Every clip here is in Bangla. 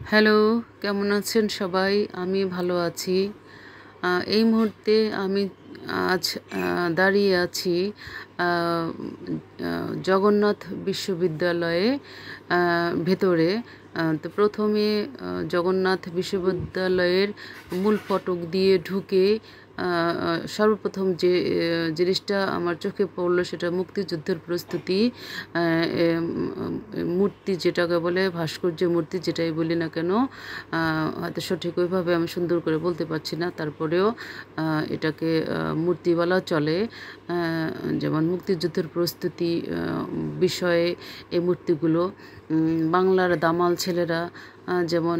হ্যালো, কেমন আছেন সবাই? আমি ভালো আছি। এই মুহূর্তে আমি আজ দাঁড়িয়ে আছি আ আ জগন্নাথ বিশ্ববিদ্যালয়ে ভেতরে। তো ১ম এ জগন্নাথ বিশ্ববিদ্যালয়ের মূল ফটক দিয়ে ঢুকে আ আ সর্বপ্রথম যে জিনিসটা আমার চোখে পড়ল সেটা মুক্তিযুদ্ধের প্রস্তুতি। আ এম মূর্তি যেটাকে বলে ভাস্কর্য মূর্তি যেটাই বলি না কেন, হয়তো সঠিক ওইভাবে আমি সুন্দর করে বলতে পারছি না। তারপরেও এটাকে মূর্তি বলা চলে। আ যেমন মুক্তিযুদ্ধের প্রস্তুতি বিষয়ে এই মূর্তিগুলো। বাংলার দামাল ছেলেরা যেমন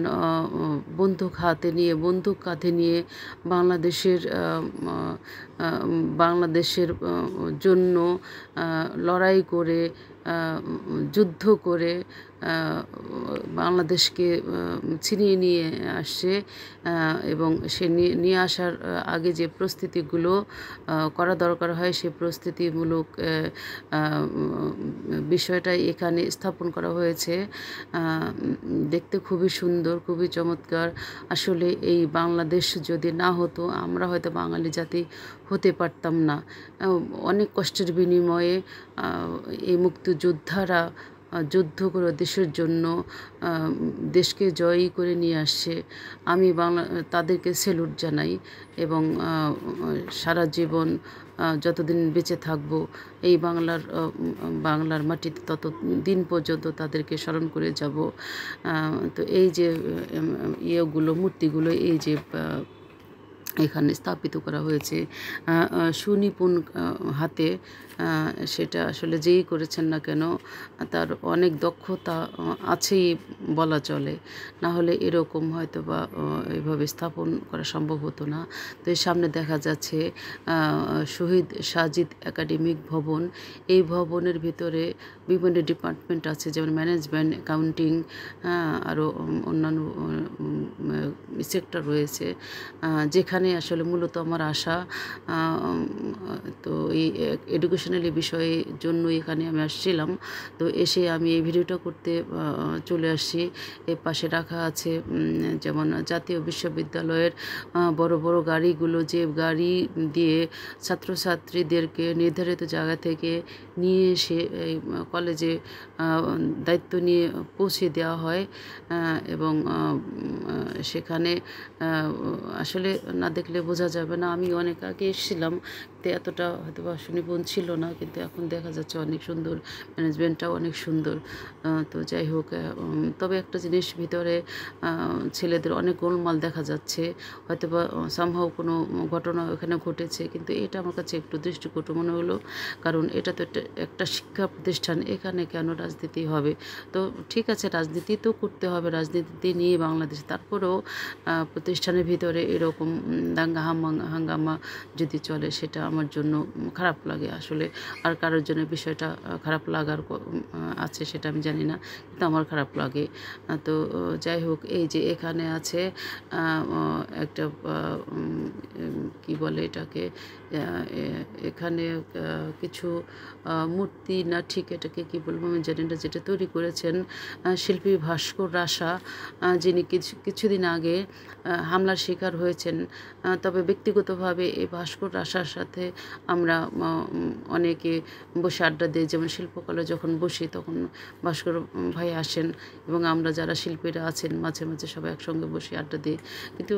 বন্দুক কাঁধে নিয়ে বাংলাদেশের বাংলাদেশের জন্য লড়াই করে, যুদ্ধ করে বাংলাদেশকে ছিনিয়ে নিয়ে আসছে। এবং সে নিয়ে আসার আগে যে প্রস্তুতিগুলো করা দরকার হয়, সে প্রস্তুতিমূলক বিষয়টাই এখানে স্থাপন করা হয়েছে। দেখতে খুবই সুন্দর, খুবই চমৎকার। আসলে এই বাংলাদেশ যদি না হতো, আমরা হয়তো বাঙালি জাতি হতে পারতাম না। অনেক কষ্টের বিনিময়ে এই মুক্তিযোদ্ধারা যুদ্ধ করে দেশের জন্য আ দেশকে জয়ী করে নিয়ে আসছে। আমি তাদেরকে স্যালুট জানাই এবং সারা জীবন যতদিন বেঁচে থাকব এই বাংলার মাটিতে ততদিন পর্যন্ত তাদেরকে স্মরণ করে যাব। তো এই যে মূর্তিগুলো এই যে এখানে স্থাপিত করা হয়েছে সুনিপুণ হাতে, সেটা আসলে যেই করেছেন না কেন তার অনেক দক্ষতা আছেই বলা চলে। না হলে এরকম হয়তোবা এভাবে স্থাপন করা সম্ভব হতো না। তো এর সামনে দেখা যাচ্ছে শহীদ সাজিদ একাডেমিক ভবন। এই ভবনের ভিতরে বিভিন্ন ডিপার্টমেন্ট আছে, যেমন ম্যানেজমেন্ট, অ্যাকাউন্টিং, আরও অন্যান্য সেক্টর রয়েছে, যেখানে আসলে মূলত আমার আশা। তো এই এডুকেশনাল বিষয়ের জন্য এখানে আমি আসছিলাম। তো এসে আমি এই ভিডিওটা করতে চলে আসছি। এর পাশে রাখা আছে যেমন জাতীয় বিশ্ববিদ্যালয়ের বড় বড় গাড়িগুলো, যে গাড়ি দিয়ে ছাত্রছাত্রীদেরকে নির্ধারিত জায়গা থেকে নিয়ে এসে এই কলেজে দায়িত্ব নিয়ে পৌঁছে দেওয়া হয়। এবং সেখানে আসলে না দেখলে বোঝা যাবে না। আমি অনেক আগে এসেছিলাম, তো এতটা হয়তোবা সুনিপুণ ছিল না, কিন্তু এখন দেখা যাচ্ছে অনেক সুন্দর, ম্যানেজমেন্টটাও অনেক সুন্দর। তো যাই হোক, তবে একটা জিনিস ভিতরে ছেলেদের অনেক গোলমাল দেখা যাচ্ছে, হয়তোবা সামহাও কোনো ঘটনা ওখানে ঘটেছে, কিন্তু এটা আমার কাছে একটু দৃষ্টিকটু মনে হলো। কারণ এটা তো একটা শিক্ষা প্রতিষ্ঠান, এখানে কেন রাজনীতি হবে? তো ঠিক আছে, রাজনীতি তো করতে হবে, রাজনীতি নিয়ে বাংলাদেশ। তারপরেও প্রতিষ্ঠানের ভিতরে এরকম দাঙ্গা হাঙ্গামা যদি চলে, সেটা আমার জন্য খারাপ লাগে আসলে। আর কারোর জন্য বিষয়টা খারাপ লাগার আছে সেটা আমি জানি না, কিন্তু আমার খারাপ লাগে। তো যাই হোক, এই যে এখানে আছে একটা কি বলে এটাকে, এখানে কিছু মূর্তি, না ঠিক এটাকে কি বলবো আমি জানি না, যেটা তৈরি করেছেন শিল্পী ভাস্কর রাশা, যিনি কিছুদিন আগে হামলার শিকার হয়েছেন। তবে ব্যক্তিগতভাবে এই ভাস্কর রাশার সাথে আমরা অনেকে বসে আড্ডা দিই, যেমন শিল্পকলা যখন বসি তখন ভাস্কর ভাই আসেন এবং আমরা যারা শিল্পীরা আছেন মাঝে মাঝে সবাই একসঙ্গে বসে আড্ডা দিই। কিন্তু